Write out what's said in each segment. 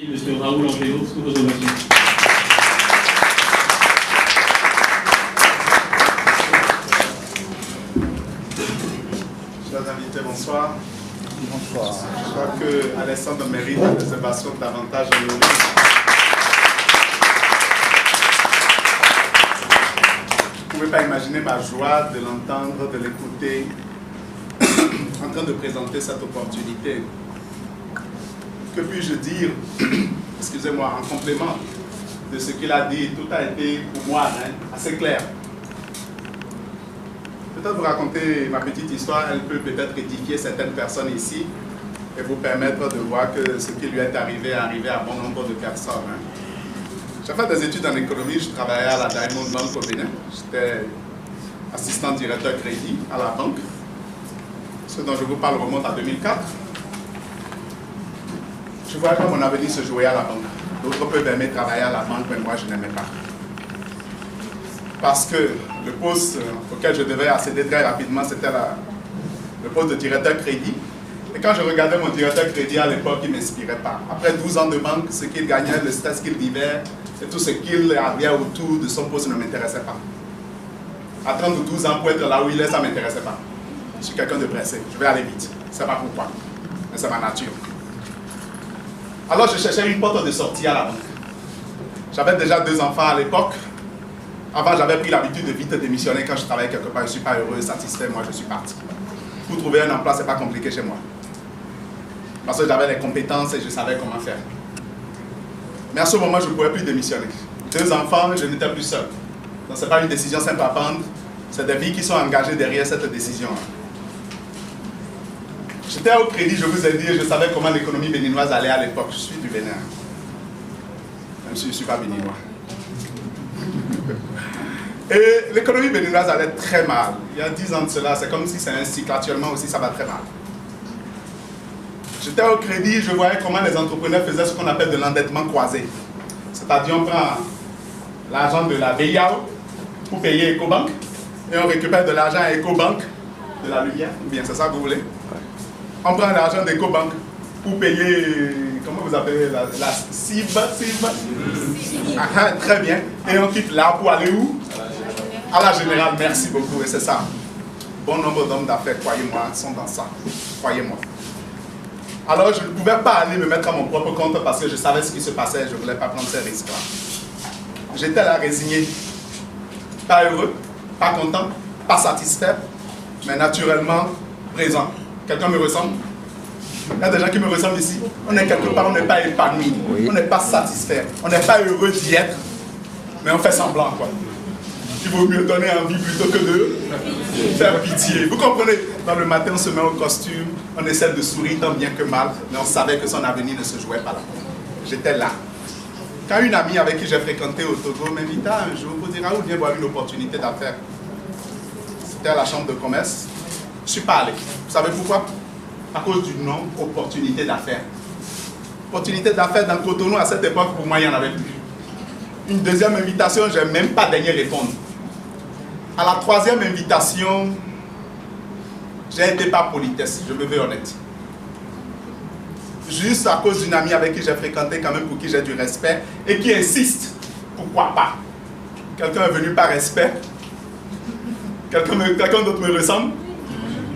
Monsieur Raoul Angélo, sous vos ovations. Chers invités, bonsoir. Bonsoir. Je crois que Alessandre mérite une réservation davantage honorée. Vous ne pouvez pas imaginer ma joie de l'entendre, de l'écouter, en train de présenter cette opportunité. Que puis-je dire, excusez-moi, en complément de ce qu'il a dit? Tout a été pour moi assez clair. Peut-être vous raconter ma petite histoire, elle peut peut-être édifier certaines personnes ici et vous permettre de voir que ce qui lui est arrivé à bon nombre de personnes. J'ai fait des études en économie, je travaillais à la Diamond Bank au Bénin. J'étais assistant directeur crédit à la banque. Ce dont je vous parle remonte à 2004. Je voyais que mon avenir se jouait à la banque. D'autres peuvent aimer travailler à la banque, mais moi je n'aimais pas. Parce que le poste auquel je devais accéder très rapidement, c'était le poste de directeur crédit. Et quand je regardais mon directeur crédit à l'époque, il ne m'inspirait pas. Après 12 ans de banque, ce qu'il gagnait, le stress qu'il vivait, et tout ce qu'il avait autour de son poste ne m'intéressait pas. À 30 ou 12 ans, pour être là où il est, ça ne m'intéressait pas. Je suis quelqu'un de pressé, je vais aller vite. Je ne sais pas pourquoi, mais c'est ma nature. Alors je cherchais une porte de sortie à la banque. J'avais déjà 2 enfants à l'époque. Avant, j'avais pris l'habitude de vite démissionner quand je travaillais quelque part. Je ne suis pas heureux, satisfait, moi je suis parti. Pour trouver un emploi, ce n'est pas compliqué chez moi. Parce que j'avais les compétences et je savais comment faire. Mais à ce moment, je ne pouvais plus démissionner. 2 enfants, je n'étais plus seul. Donc ce n'est pas une décision simple à prendre. C'est des vies qui sont engagées derrière cette décision. J'étais au crédit, je vous ai dit, je savais comment l'économie béninoise allait à l'époque. Je suis du Bénin. Même si je ne suis pas béninois. Et l'économie béninoise allait très mal. Il y a 10 ans de cela, c'est comme si c'est un cycle. Actuellement aussi, ça va très mal. J'étais au crédit, je voyais comment les entrepreneurs faisaient ce qu'on appelle de l'endettement croisé. C'est-à-dire, on prend l'argent de la BIAO pour payer EcoBank et on récupère de l'argent à EcoBank de la lumière, ou bien c'est ça que vous voulez? On prend l'argent d'EcoBank pour payer, comment vous appelez la CIB? Très bien. Et on quitte là pour aller où? À la Générale, merci beaucoup, et c'est ça. Bon nombre d'hommes d'affaires, croyez-moi, sont dans ça. Croyez-moi. Alors, je ne pouvais pas aller me mettre à mon propre compte parce que je savais ce qui se passait et je ne voulais pas prendre ces risques-là. J'étais là résigné. Pas heureux, pas content, pas satisfait, mais naturellement présent. Quelqu'un me ressemble? Il y a des gens qui me ressemblent ici. On est quelque part, on n'est pas épanoui, on n'est pas satisfait, on n'est pas heureux d'y être, mais on fait semblant, quoi. Il vaut mieux donner envie plutôt que de faire pitié. Vous comprenez? Dans le matin, on se met au costume, on essaie de sourire tant bien que mal, mais on savait que son avenir ne se jouait pas là. J'étais là. Quand une amie avec qui j'ai fréquenté au Togo m'invita un jour pour dire « Ah, viens voir une opportunité d'affaires ». C'était à la chambre de commerce. Je ne suis pas allé. Vous savez pourquoi? À cause du nom « opportunité d'affaires ». Opportunité d'affaires dans Cotonou, à cette époque, pour moi, il n'y en avait plus. Une deuxième invitation, je n'ai même pas daigné répondre. À la troisième invitation, j'ai été par politesse, je me veux honnête. Juste à cause d'une amie avec qui j'ai fréquenté, quand même pour qui j'ai du respect, et qui insiste, pourquoi pas? Quelqu'un est venu par respect? Quelqu'un d'autre me ressemble?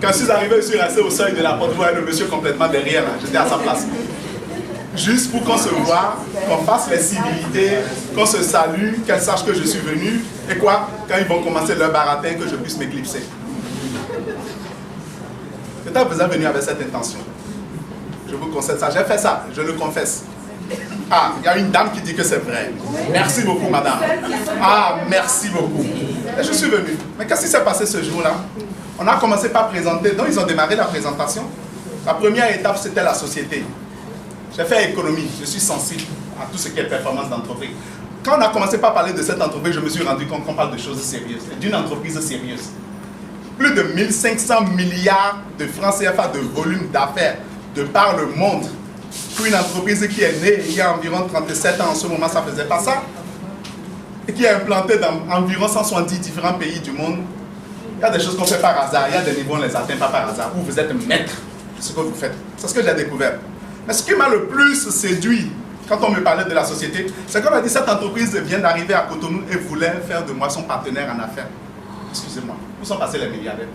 Quand je suis arrivé, je suis resté au seuil de la porte, vous voyez le monsieur complètement derrière, j'étais à sa place. Juste pour qu'on se voit, qu'on fasse les civilités, qu'on se salue, qu'elle sache que je suis venu, et quoi, quand ils vont commencer leur baratin, que je puisse m'éclipser. Peut-être que vous êtes venu avec cette intention. Je vous concède ça. J'ai fait ça, je le confesse. Ah, il y a une dame qui dit que c'est vrai. Merci beaucoup, madame. Ah, merci beaucoup. Et je suis venu. Mais qu'est-ce qui s'est passé ce jour-là? On a commencé par présenter, donc ils ont démarré la présentation. La première étape, c'était la société. J'ai fait économie, je suis sensible à tout ce qui est performance d'entreprise. Quand on a commencé par parler de cette entreprise, je me suis rendu compte qu'on parle de choses sérieuses, d'une entreprise sérieuse. Plus de 1500 milliards de francs CFA de volume d'affaires de par le monde. Pour une entreprise qui est née il y a environ 37 ans, en ce moment ça ne faisait pas ça, et qui est implantée dans environ 170 différents pays du monde. Il y a des choses qu'on fait par hasard, il y a des niveaux on ne les atteint pas par hasard, où vous êtes maître de ce que vous faites. C'est ce que j'ai découvert. Mais ce qui m'a le plus séduit quand on me parlait de la société, c'est comme a dit, cette entreprise vient d'arriver à Cotonou et voulait faire de moi son partenaire en affaires. Excusez-moi, où sont passés les milliardaires?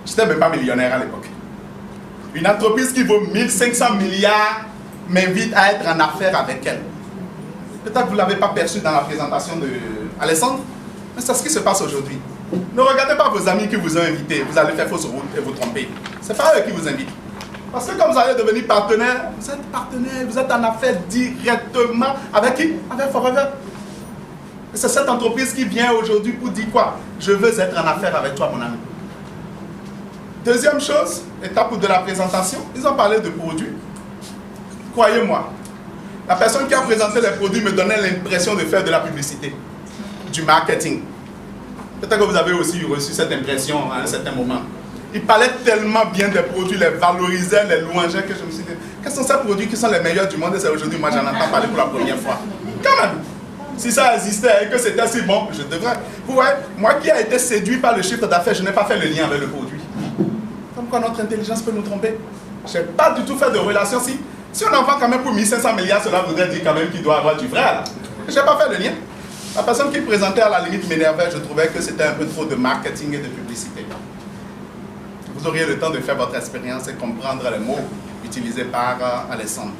Je n'étais même pas millionnaire à l'époque. Une entreprise qui vaut 1500 milliards m'invite à être en affaires avec elle. Peut-être que vous ne l'avez pas perçu dans la présentation d'Alessandre, mais c'est ce qui se passe aujourd'hui. Ne regardez pas vos amis qui vous ont invité, vous allez faire fausse route et vous tromper. Ce n'est pas eux qui vous invitent. Parce que comme vous allez devenir partenaire, vous êtes en affaires directement avec qui? Avec Forever. Et c'est cette entreprise qui vient aujourd'hui pour dire quoi? Je veux être en affaires avec toi, mon ami. Deuxième chose, étape de la présentation, ils ont parlé de produits. Croyez-moi, la personne qui a présenté les produits me donnait l'impression de faire de la publicité, du marketing. Peut-être que vous avez aussi reçu cette impression à un certain moment. Il parlait tellement bien des produits, les valorisait, les louangeait, que je me suis dit, quels sont ces produits qui sont les meilleurs du monde? Et c'est aujourd'hui, moi j'en entends parler pour la première fois. Quand même, si ça existait et que c'était si bon, je devrais. Vous voyez, moi qui ai été séduit par le chiffre d'affaires, je n'ai pas fait le lien avec le produit. Comme quoi notre intelligence peut nous tromper. Je n'ai pas du tout fait de relation. Si on en vend quand même pour 1500 milliards, cela voudrait dire quand même qu'il doit avoir du vrai là. Je n'ai pas fait le lien. La personne qui présentait à la limite m'énervait, je trouvais que c'était un peu trop de marketing et de publicité. Vous auriez le temps de faire votre expérience et comprendre les mots utilisés par Alessandre.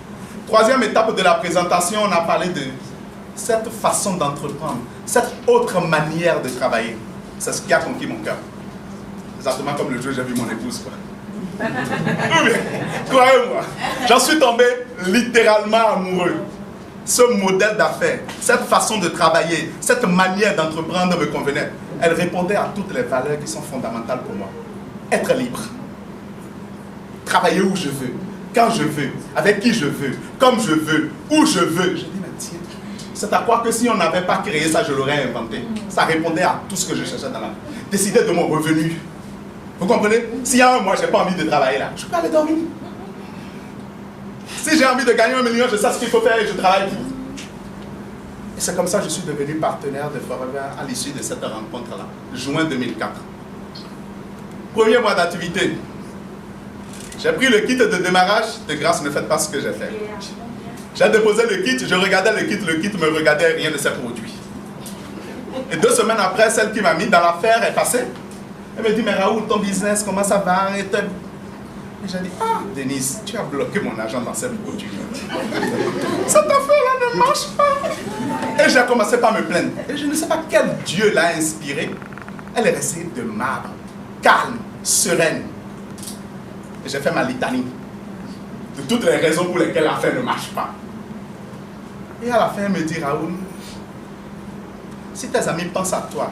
Troisième étape de la présentation, on a parlé de cette façon d'entreprendre, cette autre manière de travailler. C'est ce qui a conquis mon cœur. Exactement comme le jour où j'ai vu mon épouse. Croyez-moi, j'en suis tombé littéralement amoureux. Ce modèle d'affaires, cette façon de travailler, cette manière d'entreprendre me convenait. Elle répondait à toutes les valeurs qui sont fondamentales pour moi. Être libre. Travailler où je veux, quand je veux, avec qui je veux, comme je veux, où je veux. Je dis, mais tiens, c'est à quoi que si on n'avait pas créé ça, je l'aurais inventé. Ça répondait à tout ce que je cherchais dans la vie. Décider de mon revenu. Vous comprenez? S'il y a un mois, je n'ai pas envie de travailler là, je peux aller dormir. Si j'ai envie de gagner 1 million, je sais ce qu'il faut faire et je travaille pour. Et c'est comme ça que je suis devenu partenaire de Forever à l'issue de cette rencontre-là, juin 2004. Premier mois d'activité. J'ai pris le kit de démarrage. De grâce, ne faites pas ce que j'ai fait. J'ai déposé le kit, je regardais le kit me regardait rien de ses produits. Et 2 semaines après, celle qui m'a mis dans l'affaire est passée. Elle me dit, mais Raoul, ton business, comment ça va? Et j'ai dit, ah, Denise, tu as bloqué mon argent dans ces produits. Cette affaire-là ne marche pas. Et j'ai commencé par me plaindre. Et je ne sais pas quel Dieu l'a inspirée. Elle est restée de marbre, calme, sereine. Et j'ai fait ma litanie de toutes les raisons pour lesquelles l'affaire ne marche pas. Et à la fin, elle me dit, Raoul, si tes amis pensent à toi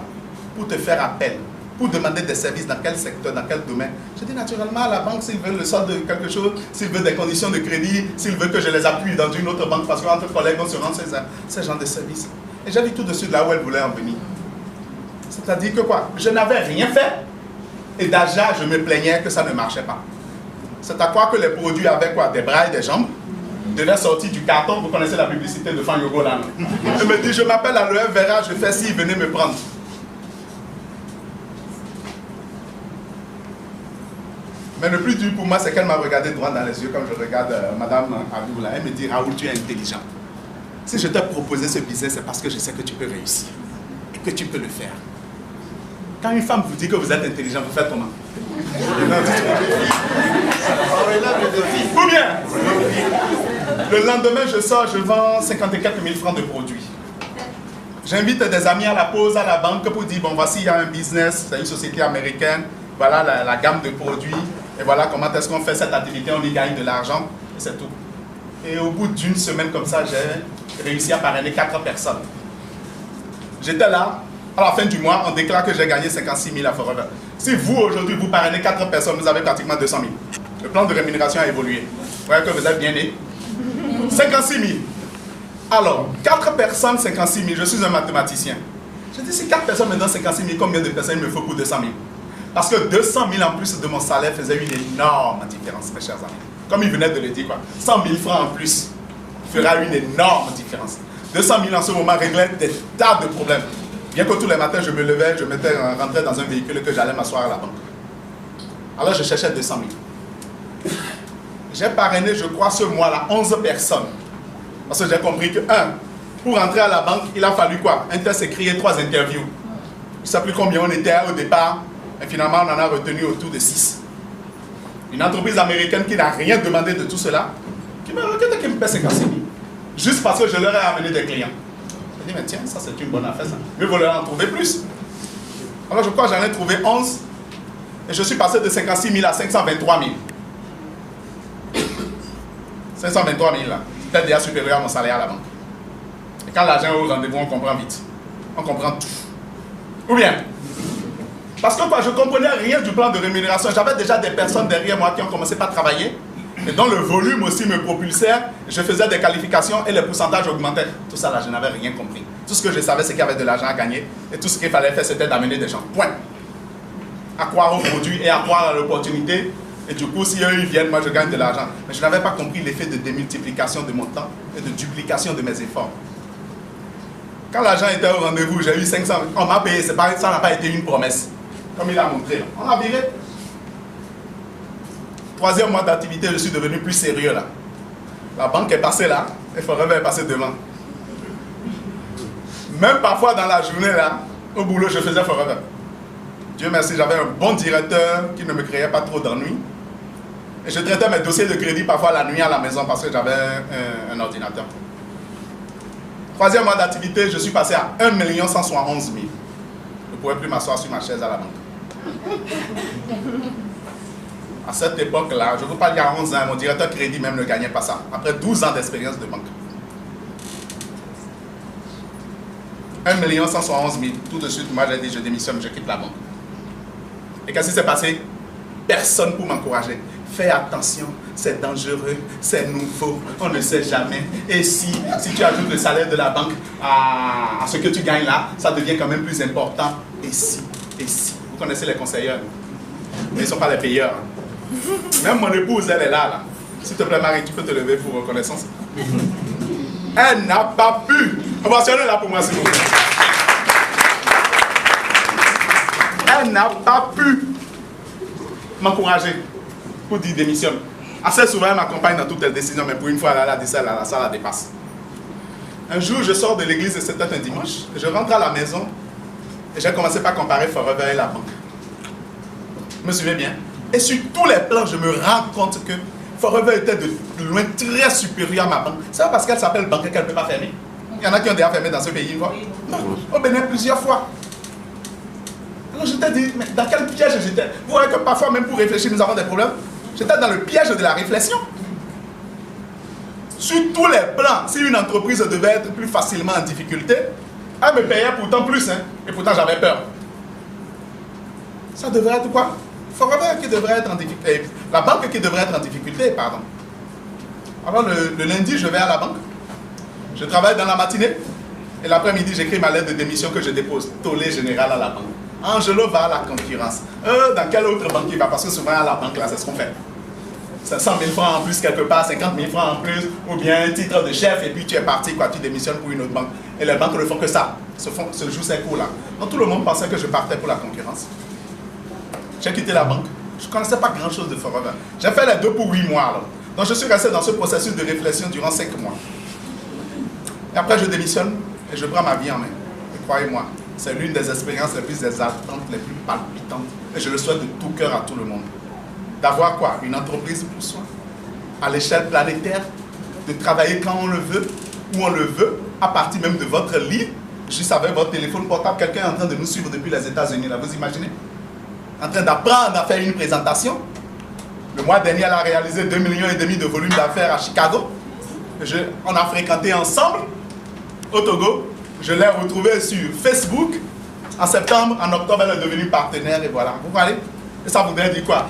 pour te faire appel, pour demander des services dans quel secteur, dans quel domaine. Je dis naturellement à la banque, s'ils veulent le solde de quelque chose, s'ils veulent des conditions de crédit, s'ils veulent que je les appuie dans une autre banque, parce qu'entre collègues, on se rend ces genres de services. Et j'ai vu tout de suite là où elle voulait en venir. C'est-à-dire que quoi? Je n'avais rien fait. Et déjà, je me plaignais que ça ne marchait pas. C'est à quoi que les produits avaient quoi? Des bras et des jambes. Devaient sortir du carton. Vous connaissez la publicité de Fan Yogo là, non? Je me dis, je m'appelle à l'EF Vera, je fais si, venez me prendre. Mais le plus dur pour moi, c'est qu'elle m'a regardé droit dans les yeux, comme je regarde Madame Abou là. Elle me dit, Raoul, tu es intelligent. Si je t'ai proposé ce business, c'est parce que je sais que tu peux réussir. Et que tu peux le faire. Quand une femme vous dit que vous êtes intelligent, vous faites comment? Ou bien, le lendemain, je sors, je vends 54 000 francs de produits. J'invite des amis à la pause, à la banque pour dire, bon, voici, il y a un business, c'est une société américaine, voilà la gamme de produits, et voilà comment est-ce qu'on fait cette activité, on y gagne de l'argent, et c'est tout. Et au bout d'une semaine comme ça, j'ai réussi à parrainer 4 personnes. J'étais là, à la fin du mois, on déclare que j'ai gagné 56 000 à Forever. Si vous, aujourd'hui, vous parrainez 4 personnes, vous avez pratiquement 200 000. Le plan de rémunération a évolué. Vous voyez que vous êtes bien né. 56 000. Alors, 4 personnes, 56 000. Je suis un mathématicien. Je dis, si 4 personnes me donnent 56 000, combien de personnes il me faut pour 200 000? Parce que 200 000 en plus de mon salaire faisait une énorme différence, mes chers amis. Comme il venait de le dire, quoi. 100 000 francs en plus fera une énorme différence. 200 000 en ce moment réglait des tas de problèmes. Bien que tous les matins, je me levais, je rentrais dans un véhicule que j'allais m'asseoir à la banque. Alors, je cherchais 200 000. J'ai parrainé, je crois, ce mois-là, 11 personnes. Parce que j'ai compris que, pour entrer à la banque, il a fallu quoi? Un test écrit et 3 interviews. Je ne sais plus combien on était au départ, et finalement on en a retenu autour de 6. Une entreprise américaine qui n'a rien demandé de tout cela, qui me regarde et qui me paie 56 000. Juste parce que je leur ai amené des clients. Je dis, mais tiens, ça c'est une bonne affaire ça. Mais vous leur en trouvez plus. Alors je crois que j'en ai trouvé 11, et je suis passé de 56 000 à 523 000. 523 000 là, c'était déjà supérieur à mon salaire à la banque. Et quand l'argent est au rendez-vous, on comprend vite. On comprend tout. Ou bien, parce que quoi, je ne comprenais rien du plan de rémunération. J'avais déjà des personnes derrière moi qui ont commencé par travailler, et dont le volume aussi me propulsait. Je faisais des qualifications et les pourcentages augmentaient. Tout ça là, je n'avais rien compris. Tout ce que je savais, c'est qu'il y avait de l'argent à gagner, et tout ce qu'il fallait faire, c'était d'amener des gens. Point. À croire au produit et à croire à l'opportunité. Et du coup, si eux ils viennent, moi je gagne de l'argent. Mais je n'avais pas compris l'effet de démultiplication de mon temps et de duplication de mes efforts. Quand l'argent était au rendez-vous, j'ai eu 500. On m'a payé, ça n'a pas été une promesse. Comme il a montré. Là. On a viré. 3e mois d'activité, je suis devenu plus sérieux là. La banque est passée là, et Forever est passé devant. Même parfois dans la journée là, au boulot, je faisais Forever. Dieu merci, j'avais un bon directeur qui ne me créait pas trop d'ennuis. Et je traitais mes dossiers de crédit parfois la nuit à la maison parce que j'avais un ordinateur. 3e mois d'activité, je suis passé à 1 171 000. Je ne pouvais plus m'asseoir sur ma chaise à la banque. À cette époque-là, je ne veux pas dire à 11 ans, mon directeur crédit même ne gagnait pas ça. Après 12 ans d'expérience de banque. 1 171 000. Tout de suite, moi j'ai dit je démissionne, je quitte la banque. Et qu'est-ce qui s'est passé? Personne pour m'encourager. Fais attention, c'est dangereux, c'est nouveau, on ne sait jamais. Et si tu ajoutes le salaire de la banque à ce que tu gagnes là, ça devient quand même plus important. Et si. Vous connaissez les conseillers, mais ils ne sont pas les payeurs. Même mon épouse, elle est là. S'il te plaît, Marie, tu peux te lever pour reconnaissance. Elle n'a pas pu. Ovationnez là pour moi, s'il vous plaît. Elle n'a pas pu m'encourager pour dire démissionne. Assez souvent, elle m'accompagne dans toutes les décisions, mais pour une fois, elle a dit ça, ça la dépasse. Un jour, je sors de l'église et c'était un dimanche. Je rentre à la maison et j'ai commencé par comparer Forever et la banque. Je me souviens bien. Et sur tous les plans, je me rends compte que Forever était de loin très supérieur à ma banque. C'est pas parce qu'elle s'appelle banque qu'elle ne peut pas fermer. Il y en a qui ont déjà fermé dans ce pays une fois. Non, au Bénin plusieurs fois. Alors je t'ai dit, mais dans quel piège j'étais? Vous voyez que parfois, même pour réfléchir, nous avons des problèmes. J'étais dans le piège de la réflexion. Sur tous les plans, si une entreprise devait être plus facilement en difficulté, elle me payait pourtant plus, hein, et pourtant j'avais peur. Ça devrait être quoi? Forever qui devrait être en difficulté. La banque qui devrait être en difficulté, pardon. Alors le lundi, je vais à la banque. Je travaille dans la matinée. Et l'après-midi, j'écris ma lettre de démission que je dépose. Tollé général à la banque. Angelo va à la concurrence. Dans quelle autre banque il va? Parce que souvent à la banque, là, c'est ce qu'on fait. 500 000 francs en plus quelque part, 50 000 francs en plus, ou bien un titre de chef, et puis tu es parti, quoi, tu démissionnes pour une autre banque. Et les banques ne font que ça, se jouent ces coups-là. Donc tout le monde pensait que je partais pour la concurrence. J'ai quitté la banque. Je ne connaissais pas grand-chose de Forever. J'ai fait les deux pour 8 mois. Alors. Donc je suis resté dans ce processus de réflexion durant 5 mois. Et après je démissionne et je prends ma vie en main. Et croyez-moi, c'est l'une des expériences les plus exaltantes, les plus palpitantes. Et je le souhaite de tout cœur à tout le monde. D'avoir quoi? Une entreprise pour soi, à l'échelle planétaire, de travailler quand on le veut, où on le veut, à partir même de votre lit, juste avec votre téléphone portable. Quelqu'un est en train de nous suivre depuis les États-Unis, là, vous imaginez? En train d'apprendre à faire une présentation. Le mois dernier, elle a réalisé 2,5 millions de volume d'affaires à Chicago. On a fréquenté ensemble au Togo. Je l'ai retrouvée sur Facebook. En septembre, en octobre, elle est devenue partenaire et voilà. Vous voyez? Et ça voudrait dire quoi?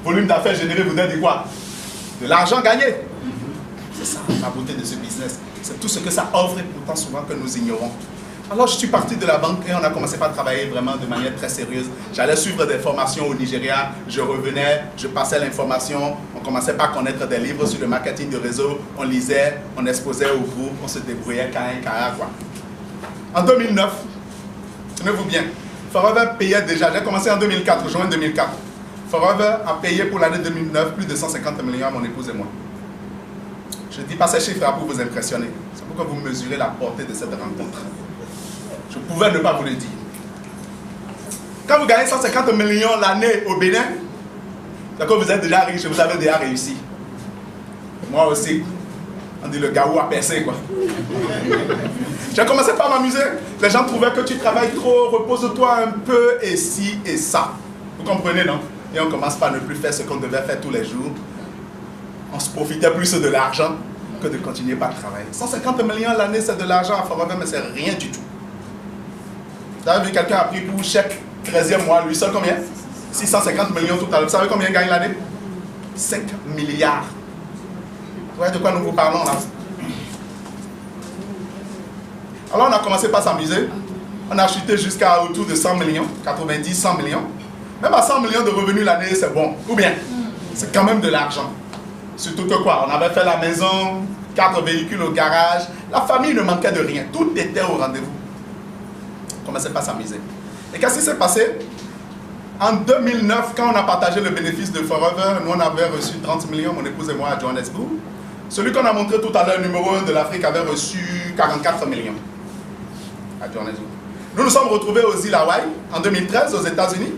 Volume d'affaires généré voudrait dire quoi? De l'argent gagné. C'est ça la beauté de ce business. C'est tout ce que ça offre et pourtant souvent que nous ignorons. Alors je suis parti de la banque et on a commencé par travailler vraiment de manière très sérieuse. J'allais suivre des formations au Nigeria, je revenais, je passais l'information, on commençait par connaître des livres sur le marketing de réseau, on lisait, on exposait au groupe, on se débrouillait quoi. En 2009, tenez-vous bien, Forever payait déjà, j'ai commencé en 2004, juin 2004. Forever a payé pour l'année 2009 plus de 150 millions à mon épouse et moi. Je ne dis pas ces chiffres pour vous impressionner. C'est pour que vous mesurez la portée de cette rencontre. Je pouvais ne pas vous le dire. Quand vous gagnez 150 millions l'année au Bénin, c'est que vous êtes déjà riche, vous avez déjà réussi. Moi aussi. On dit le gaou a percé, quoi. J'ai commencé par m'amuser. Les gens trouvaient que tu travailles trop, repose-toi un peu, et ci et ça. Vous comprenez, non? Et on commence par ne plus faire ce qu'on devait faire tous les jours. On se profitait plus de l'argent que de continuer par travailler. 150 millions l'année, c'est de l'argent à Forever, mais c'est rien du tout. Vous avez vu, quelqu'un a pris pour chèque 13e mois, lui seul combien? 650 millions tout à l'heure. Vous savez combien il gagne l'année? 5 milliards. Vous voyez de quoi nous vous parlons là? Alors on a commencé par s'amuser. On a chuté jusqu'à autour de 100 millions, 90, 100 millions. Même à 100 millions de revenus l'année, c'est bon. Ou bien, c'est quand même de l'argent. Surtout que quoi? On avait fait la maison, 4 véhicules au garage. La famille ne manquait de rien. Tout était au rendez-vous. On commençait par s'amuser. Et qu'est-ce qui s'est passé? En 2009, quand on a partagé le bénéfice de Forever, nous on avait reçu 30 millions, mon épouse et moi, à Johannesburg. Celui qu'on a montré tout à l'heure, numéro 1 de l'Afrique, avait reçu 44 millions à Johannesburg. Nous nous sommes retrouvés aux îles Hawaï en 2013 aux États-Unis.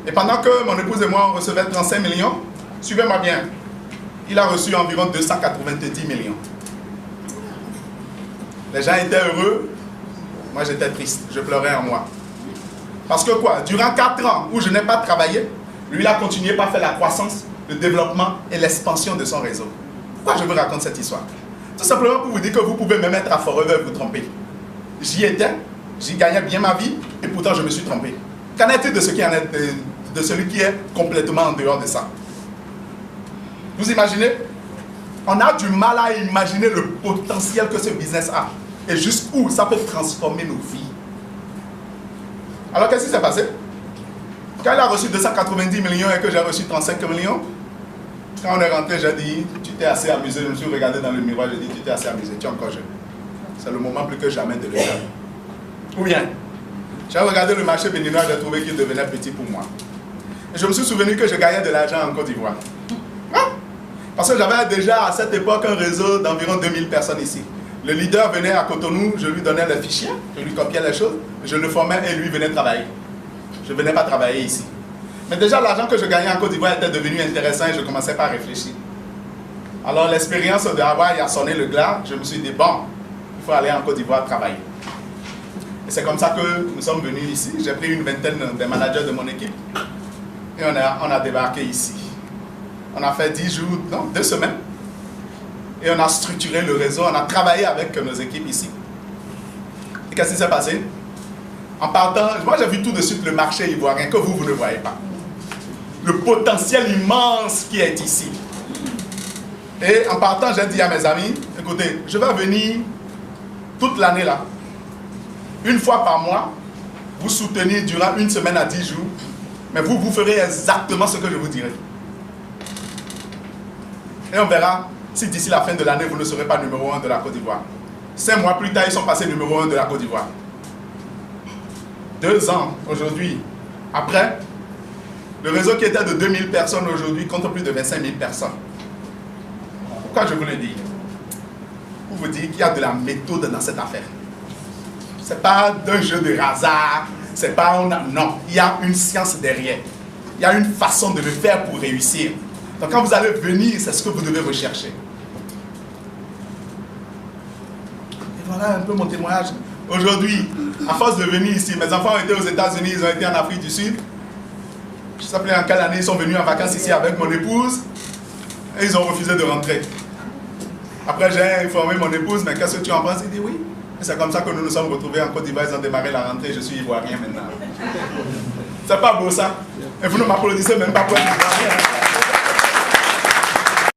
Et pendant que mon épouse et moi on recevait 35 millions, suivez-moi bien, il a reçu environ 290 millions. Les gens étaient heureux, moi j'étais triste, je pleurais en moi. Parce que quoi, durant 4 ans où je n'ai pas travaillé, lui il a continué par faire la croissance, le développement et l'expansion de son réseau. Pourquoi je vous raconte cette histoire? Tout simplement pour vous dire que vous pouvez me mettre à Forever et vous tromper. J'y étais, j'y gagnais bien ma vie, et pourtant je me suis trompé. Qu'en est-il de celui qui est complètement en dehors de ça? Vous imaginez? On a du mal à imaginer le potentiel que ce business a, et jusqu'où ça peut transformer nos vies. Alors qu'est-ce qui s'est passé? Quand il a reçu 290 millions et que j'ai reçu 35 millions, quand on est rentré, j'ai dit, tu t'es assez amusé. Je me suis regardé dans le miroir, j'ai dit, tu t'es assez amusé, tu es encore jeune. C'est le moment plus que jamais de le faire. Ou bien, j'ai regardé le marché béninois, j'ai trouvé qu'il devenait petit pour moi. Et je me suis souvenu que je gagnais de l'argent en Côte d'Ivoire. Hein? Parce que j'avais déjà à cette époque un réseau d'environ 2000 personnes ici. Le leader venait à Cotonou, je lui donnais les fichiers, je lui copiais les choses, je le formais et lui venait travailler. Je ne venais pas travailler ici. Mais déjà, l'argent que je gagnais en Côte d'Ivoire était devenu intéressant et je commençais par réfléchir. Alors, l'expérience de Hawaï a sonné le glas. Je me suis dit, bon, il faut aller en Côte d'Ivoire travailler. Et c'est comme ça que nous sommes venus ici. J'ai pris une vingtaine des managers de mon équipe et on a débarqué ici. On a fait 10 jours, non, 2 semaines. Et on a structuré le réseau, on a travaillé avec nos équipes ici. Et qu'est-ce qui s'est passé? En partant, moi j'ai vu tout de suite le marché ivoirien que vous ne voyez pas. Le potentiel immense qui est ici. Et en partant, j'ai dit à mes amis, écoutez, je vais venir toute l'année là. Une fois par mois, vous soutenir durant 1 semaine à 10 jours, mais vous ferez exactement ce que je vous dirai. Et on verra si d'ici la fin de l'année, vous ne serez pas numéro 1 de la Côte d'Ivoire. 5 mois plus tard, ils sont passés numéro 1 de la Côte d'Ivoire. 2 ans aujourd'hui, après, le réseau qui était de 2000 personnes aujourd'hui compte plus de 25 000 personnes. Pourquoi je vous le dis? Pour vous dire qu'il y a de la méthode dans cette affaire. Ce n'est pas d'un jeu de hasard, c'est pas non, il y a une science derrière. Il y a une façon de le faire pour réussir. Donc quand vous allez venir, c'est ce que vous devez rechercher. Et voilà un peu mon témoignage. Aujourd'hui, à force de venir ici, mes enfants ont été aux États-Unis, ils ont été en Afrique du Sud. Je ne sais plus en quelle année ils sont venus en vacances ici avec mon épouse. Et ils ont refusé de rentrer. Après, j'ai informé mon épouse, mais qu'est-ce que tu en penses? Il dit oui. Et c'est comme ça que nous nous sommes retrouvés en Côte d'Ivoire, ils ont démarré la rentrée, je suis ivoirien maintenant. C'est pas beau ça? Et vous ne m'applaudissez même pas pour être ivoirien.